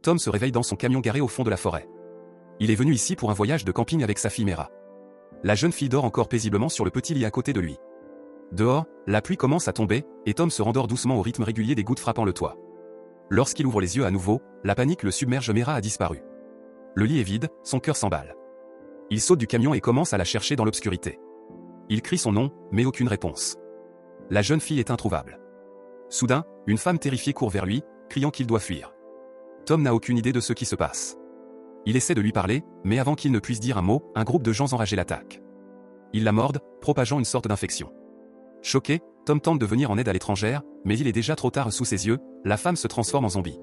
Tom se réveille dans son camion garé au fond de la forêt. Il est venu ici pour un voyage de camping avec sa fille Mera. La jeune fille dort encore paisiblement sur le petit lit à côté de lui. Dehors, la pluie commence à tomber, et Tom se rendort doucement au rythme régulier des gouttes frappant le toit. Lorsqu'il ouvre les yeux à nouveau, la panique le submerge. Mera a disparu. Le lit est vide, son cœur s'emballe. Il saute du camion et commence à la chercher dans l'obscurité. Il crie son nom, mais aucune réponse. La jeune fille est introuvable. Soudain, une femme terrifiée court vers lui, criant qu'il doit fuir. Tom n'a aucune idée de ce qui se passe. Il essaie de lui parler, mais avant qu'il ne puisse dire un mot, un groupe de gens enragés l'attaque. Ils la mordent, propageant une sorte d'infection. Choqué, Tom tente de venir en aide à l'étrangère, mais il est déjà trop tard. Sous ses yeux, la femme se transforme en zombie.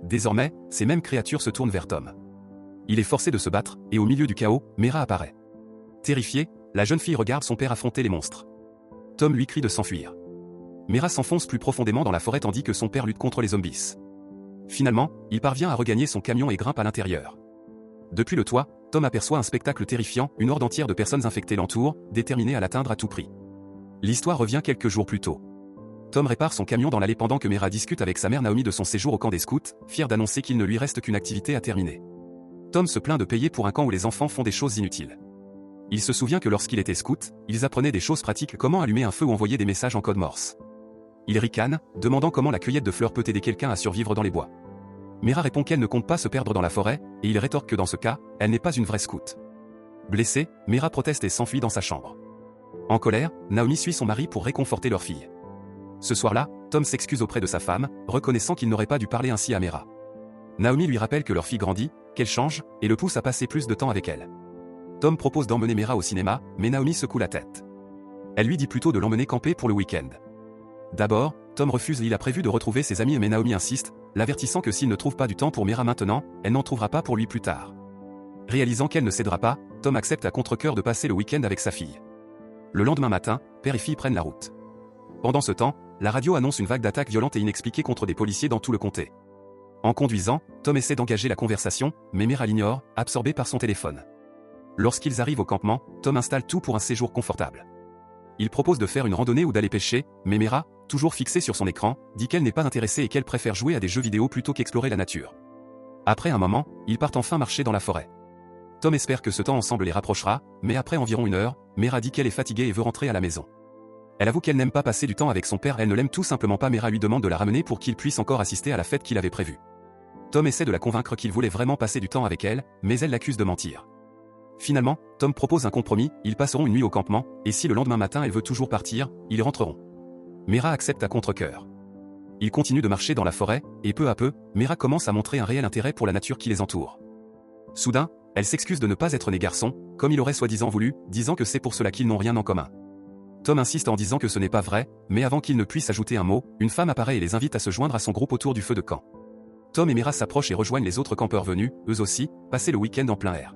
Désormais, ces mêmes créatures se tournent vers Tom. Il est forcé de se battre, et au milieu du chaos, Mera apparaît. Terrifiée, la jeune fille regarde son père affronter les monstres. Tom lui crie de s'enfuir. Mera s'enfonce plus profondément dans la forêt tandis que son père lutte contre les zombies. Finalement, il parvient à regagner son camion et grimpe à l'intérieur. Depuis le toit, Tom aperçoit un spectacle terrifiant, une horde entière de personnes infectées l'entoure, déterminées à l'atteindre à tout prix. L'histoire revient quelques jours plus tôt. Tom répare son camion dans l'allée pendant que Mera discute avec sa mère Naomi de son séjour au camp des scouts, fier d'annoncer qu'il ne lui reste qu'une activité à terminer. Tom se plaint de payer pour un camp où les enfants font des choses inutiles. Il se souvient que lorsqu'il était scout, ils apprenaient des choses pratiques, comment allumer un feu ou envoyer des messages en code morse. Il ricane, demandant comment la cueillette de fleurs peut aider quelqu'un à survivre dans les bois. Mera répond qu'elle ne compte pas se perdre dans la forêt, et il rétorque que dans ce cas, elle n'est pas une vraie scout. Blessée, Mera proteste et s'enfuit dans sa chambre. En colère, Naomi suit son mari pour réconforter leur fille. Ce soir-là, Tom s'excuse auprès de sa femme, reconnaissant qu'il n'aurait pas dû parler ainsi à Mera. Naomi lui rappelle que leur fille grandit, qu'elle change, et le pousse à passer plus de temps avec elle. Tom propose d'emmener Mera au cinéma, mais Naomi secoue la tête. Elle lui dit plutôt de l'emmener camper pour le week-end. D'abord, Tom refuse. Il a prévu de retrouver ses amis mais Naomi insiste, l'avertissant que s'il ne trouve pas du temps pour Mera maintenant, elle n'en trouvera pas pour lui plus tard. Réalisant qu'elle ne cédera pas, Tom accepte à contre-cœur de passer le week-end avec sa fille. Le lendemain matin, père et fille prennent la route. Pendant ce temps, la radio annonce une vague d'attaques violentes et inexpliquées contre des policiers dans tout le comté. En conduisant, Tom essaie d'engager la conversation, mais Mera l'ignore, absorbée par son téléphone. Lorsqu'ils arrivent au campement, Tom installe tout pour un séjour confortable. Il propose de faire une randonnée ou d'aller pêcher, mais Mera, toujours fixée sur son écran, dit qu'elle n'est pas intéressée et qu'elle préfère jouer à des jeux vidéo plutôt qu'explorer la nature. Après un moment, ils partent enfin marcher dans la forêt. Tom espère que ce temps ensemble les rapprochera, mais après environ 1 heure, Mera dit qu'elle est fatiguée et veut rentrer à la maison. Elle avoue qu'elle n'aime pas passer du temps avec son père, elle ne l'aime tout simplement pas. Mera lui demande de la ramener pour qu'il puisse encore assister à la fête qu'il avait prévue. Tom essaie de la convaincre qu'il voulait vraiment passer du temps avec elle, mais elle l'accuse de mentir. Finalement, Tom propose un compromis, ils passeront une nuit au campement, et si le lendemain matin elle veut toujours partir, ils rentreront. Mera accepte à contre-cœur. Ils continuent de marcher dans la forêt, et peu à peu, Mera commence à montrer un réel intérêt pour la nature qui les entoure. Soudain, elle s'excuse de ne pas être né garçon, comme il aurait soi-disant voulu, disant que c'est pour cela qu'ils n'ont rien en commun. Tom insiste en disant que ce n'est pas vrai, mais avant qu'il ne puisse ajouter un mot, une femme apparaît et les invite à se joindre à son groupe autour du feu de camp. Tom et Mera s'approchent et rejoignent les autres campeurs venus, eux aussi, passer le week-end en plein air.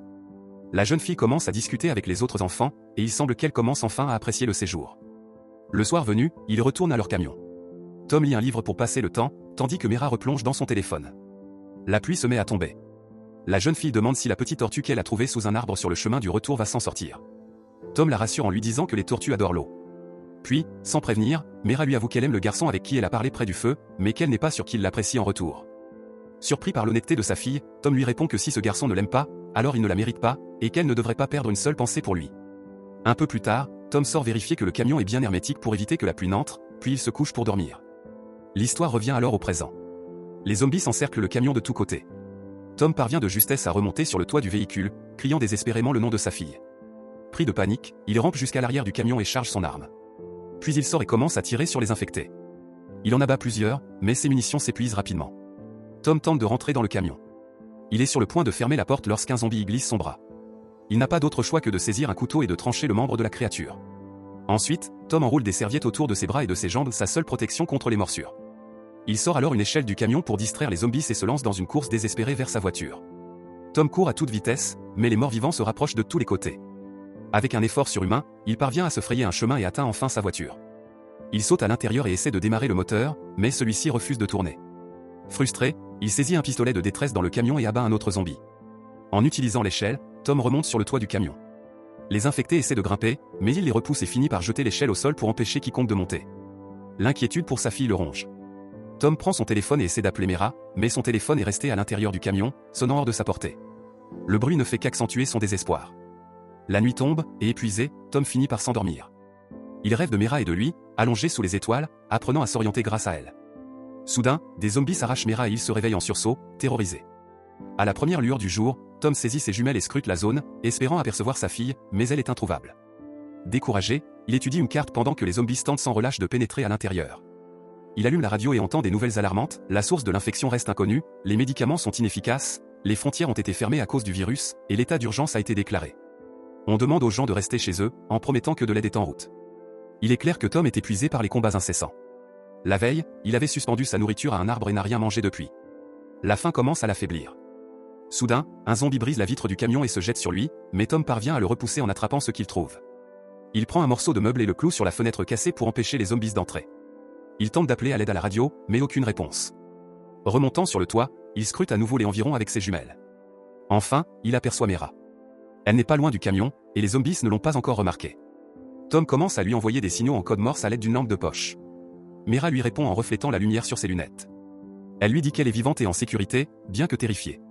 La jeune fille commence à discuter avec les autres enfants, et il semble qu'elle commence enfin à apprécier le séjour. Le soir venu, ils retournent à leur camion. Tom lit un livre pour passer le temps, tandis que Mera replonge dans son téléphone. La pluie se met à tomber. La jeune fille demande si la petite tortue qu'elle a trouvée sous un arbre sur le chemin du retour va s'en sortir. Tom la rassure en lui disant que les tortues adorent l'eau. Puis, sans prévenir, Mera lui avoue qu'elle aime le garçon avec qui elle a parlé près du feu, mais qu'elle n'est pas sûre qu'il l'apprécie en retour. Surpris par l'honnêteté de sa fille, Tom lui répond que si ce garçon ne l'aime pas, alors il ne la mérite pas, et qu'elle ne devrait pas perdre une seule pensée pour lui. Un peu plus tard, Tom sort vérifier que le camion est bien hermétique pour éviter que la pluie n'entre, puis il se couche pour dormir. L'histoire revient alors au présent. Les zombies encerclent le camion de tous côtés. Tom parvient de justesse à remonter sur le toit du véhicule, criant désespérément le nom de sa fille. Pris de panique, il rampe jusqu'à l'arrière du camion et charge son arme. Puis il sort et commence à tirer sur les infectés. Il en abat plusieurs, mais ses munitions s'épuisent rapidement. Tom tente de rentrer dans le camion. Il est sur le point de fermer la porte lorsqu'un zombie y glisse son bras. Il n'a pas d'autre choix que de saisir un couteau et de trancher le membre de la créature. Ensuite, Tom enroule des serviettes autour de ses bras et de ses jambes, sa seule protection contre les morsures. Il sort alors une échelle du camion pour distraire les zombies et se lance dans une course désespérée vers sa voiture. Tom court à toute vitesse, mais les morts-vivants se rapprochent de tous les côtés. Avec un effort surhumain, il parvient à se frayer un chemin et atteint enfin sa voiture. Il saute à l'intérieur et essaie de démarrer le moteur, mais celui-ci refuse de tourner. Frustré, il saisit un pistolet de détresse dans le camion et abat un autre zombie. En utilisant l'échelle, Tom remonte sur le toit du camion. Les infectés essaient de grimper, mais il les repousse et finit par jeter l'échelle au sol pour empêcher quiconque de monter. L'inquiétude pour sa fille le ronge. Tom prend son téléphone et essaie d'appeler Mera, mais son téléphone est resté à l'intérieur du camion, sonnant hors de sa portée. Le bruit ne fait qu'accentuer son désespoir. La nuit tombe, et épuisé, Tom finit par s'endormir. Il rêve de Mera et de lui, allongés sous les étoiles, apprenant à s'orienter grâce à elle. Soudain, des zombies s'arrachent Mera et il se réveille en sursaut, terrorisé. À la première lueur du jour, Tom saisit ses jumelles et scrute la zone, espérant apercevoir sa fille, mais elle est introuvable. Découragé, il étudie une carte pendant que les zombies tentent sans relâche de pénétrer à l'intérieur. Il allume la radio et entend des nouvelles alarmantes, la source de l'infection reste inconnue, les médicaments sont inefficaces, les frontières ont été fermées à cause du virus, et l'état d'urgence a été déclaré. On demande aux gens de rester chez eux, en promettant que de l'aide est en route. Il est clair que Tom est épuisé par les combats incessants. La veille, il avait suspendu sa nourriture à un arbre et n'a rien mangé depuis. La faim commence à l'affaiblir. Soudain, un zombie brise la vitre du camion et se jette sur lui, mais Tom parvient à le repousser en attrapant ce qu'il trouve. Il prend un morceau de meuble et le cloue sur la fenêtre cassée pour empêcher les zombies d'entrer. Il tente d'appeler à l'aide à la radio, mais aucune réponse. Remontant sur le toit, il scrute à nouveau les environs avec ses jumelles. Enfin, il aperçoit Mera. Elle n'est pas loin du camion, et les zombies ne l'ont pas encore remarqué. Tom commence à lui envoyer des signaux en code morse à l'aide d'une lampe de poche. Mera lui répond en reflétant la lumière sur ses lunettes. Elle lui dit qu'elle est vivante et en sécurité, bien que terrifiée.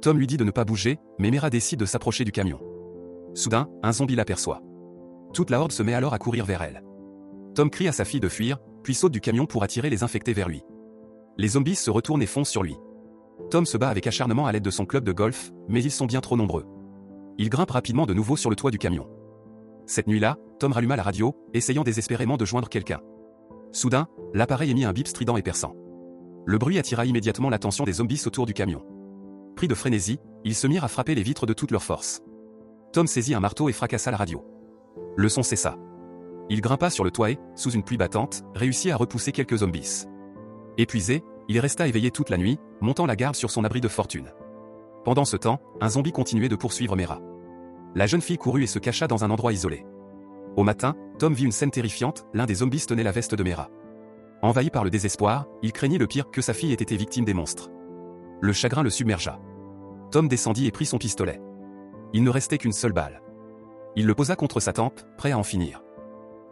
Tom lui dit de ne pas bouger, mais Mera décide de s'approcher du camion. Soudain, un zombie l'aperçoit. Toute la horde se met alors à courir vers elle. Tom crie à sa fille de fuir, puis saute du camion pour attirer les infectés vers lui. Les zombies se retournent et foncent sur lui. Tom se bat avec acharnement à l'aide de son club de golf, mais ils sont bien trop nombreux. Il grimpe rapidement de nouveau sur le toit du camion. Cette nuit-là, Tom ralluma la radio, essayant désespérément de joindre quelqu'un. Soudain, l'appareil émit un bip strident et perçant. Le bruit attira immédiatement l'attention des zombies autour du camion. Pris de frénésie, ils se mirent à frapper les vitres de toute leur force. Tom saisit un marteau et fracassa la radio. Le son cessa. Il grimpa sur le toit et, sous une pluie battante, réussit à repousser quelques zombies. Épuisé, il resta éveillé toute la nuit, montant la garde sur son abri de fortune. Pendant ce temps, un zombie continuait de poursuivre Mera. La jeune fille courut et se cacha dans un endroit isolé. Au matin, Tom vit une scène terrifiante, l'un des zombies tenait la veste de Mera. Envahi par le désespoir, il craignit le pire, que sa fille ait été victime des monstres. Le chagrin le submergea. Tom descendit et prit son pistolet. Il ne restait qu'une seule balle. Il le posa contre sa tempe, prêt à en finir.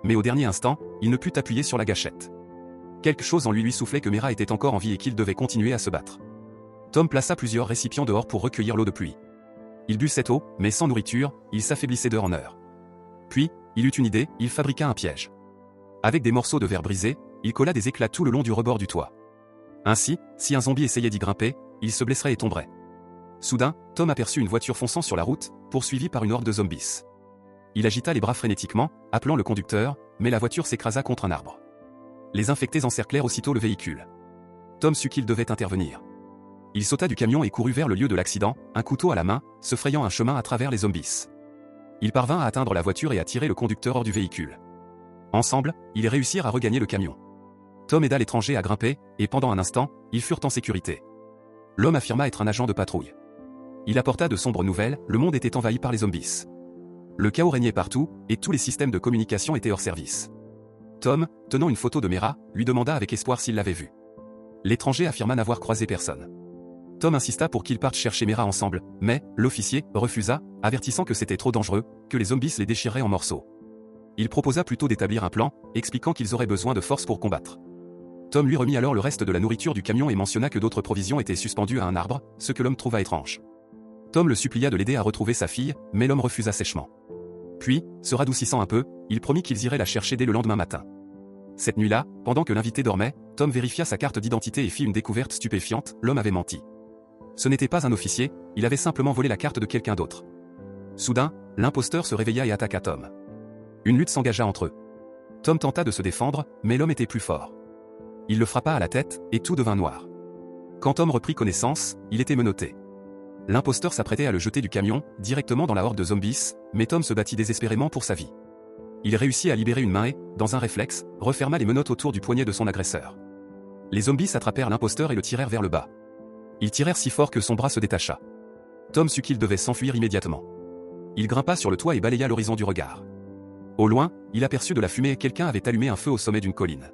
Mais au dernier instant, il ne put appuyer sur la gâchette. Quelque chose en lui soufflait que Mera était encore en vie et qu'il devait continuer à se battre. Tom plaça plusieurs récipients dehors pour recueillir l'eau de pluie. Il but cette eau, mais sans nourriture, il s'affaiblissait d'heure en heure. Puis, il eut une idée, il fabriqua un piège. Avec des morceaux de verre brisés, il colla des éclats tout le long du rebord du toit. Ainsi, si un zombie essayait d'y grimper, il se blesserait et tomberait. Soudain, Tom aperçut une voiture fonçant sur la route, poursuivie par une horde de zombies. Il agita les bras frénétiquement, appelant le conducteur, mais la voiture s'écrasa contre un arbre. Les infectés encerclèrent aussitôt le véhicule. Tom sut qu'il devait intervenir. Il sauta du camion et courut vers le lieu de l'accident, un couteau à la main, se frayant un chemin à travers les zombies. Il parvint à atteindre la voiture et à tirer le conducteur hors du véhicule. Ensemble, ils réussirent à regagner le camion. Tom aida l'étranger à grimper, et pendant un instant, ils furent en sécurité. L'homme affirma être un agent de patrouille. Il apporta de sombres nouvelles, le monde était envahi par les zombies. Le chaos régnait partout, et tous les systèmes de communication étaient hors service. Tom, tenant une photo de Mera, lui demanda avec espoir s'il l'avait vue. L'étranger affirma n'avoir croisé personne. Tom insista pour qu'ils partent chercher Mera ensemble, mais l'officier refusa, avertissant que c'était trop dangereux, que les zombies les déchireraient en morceaux. Il proposa plutôt d'établir un plan, expliquant qu'ils auraient besoin de force pour combattre. Tom lui remit alors le reste de la nourriture du camion et mentionna que d'autres provisions étaient suspendues à un arbre, ce que l'homme trouva étrange. Tom le supplia de l'aider à retrouver sa fille, mais l'homme refusa sèchement. Puis, se radoucissant un peu, il promit qu'ils iraient la chercher dès le lendemain matin. Cette nuit-là, pendant que l'invité dormait, Tom vérifia sa carte d'identité et fit une découverte stupéfiante, l'homme avait menti. Ce n'était pas un officier, il avait simplement volé la carte de quelqu'un d'autre. Soudain, l'imposteur se réveilla et attaqua Tom. Une lutte s'engagea entre eux. Tom tenta de se défendre, mais l'homme était plus fort. Il le frappa à la tête, et tout devint noir. Quand Tom reprit connaissance, il était menotté. L'imposteur s'apprêtait à le jeter du camion, directement dans la horde de zombies, mais Tom se battit désespérément pour sa vie. Il réussit à libérer une main et, dans un réflexe, referma les menottes autour du poignet de son agresseur. Les zombies attrapèrent l'imposteur et le tirèrent vers le bas. Ils tirèrent si fort que son bras se détacha. Tom sut qu'il devait s'enfuir immédiatement. Il grimpa sur le toit et balaya l'horizon du regard. Au loin, il aperçut de la fumée et quelqu'un avait allumé un feu au sommet d'une colline.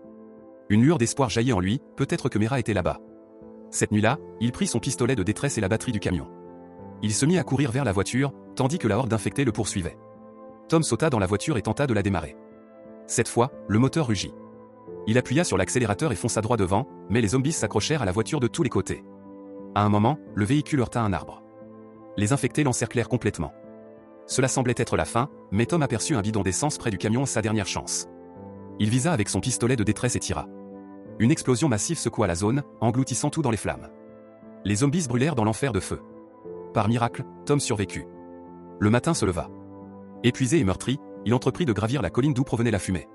Une lueur d'espoir jaillit en lui, peut-être que Mera était là-bas. Cette nuit-là, il prit son pistolet de détresse et la batterie du camion. Il se mit à courir vers la voiture, tandis que la horde d'infectés le poursuivait. Tom sauta dans la voiture et tenta de la démarrer. Cette fois, le moteur rugit. Il appuya sur l'accélérateur et fonça droit devant, mais les zombies s'accrochèrent à la voiture de tous les côtés. À un moment, le véhicule heurta un arbre. Les infectés l'encerclèrent complètement. Cela semblait être la fin, mais Tom aperçut un bidon d'essence près du camion, sa dernière chance. Il visa avec son pistolet de détresse et tira. Une explosion massive secoua la zone, engloutissant tout dans les flammes. Les zombies brûlèrent dans l'enfer de feu. Par miracle, Tom survécut. Le matin se leva. Épuisé et meurtri, il entreprit de gravir la colline d'où provenait la fumée.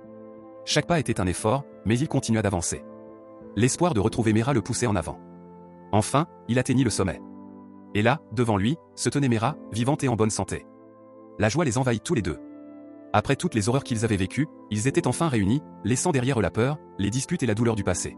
Chaque pas était un effort, mais il continua d'avancer. L'espoir de retrouver Mera le poussait en avant. Enfin, il atteignit le sommet. Et là, devant lui, se tenait Mera, vivante et en bonne santé. La joie les envahit tous les deux. Après toutes les horreurs qu'ils avaient vécues, ils étaient enfin réunis, laissant derrière eux la peur, les disputes et la douleur du passé.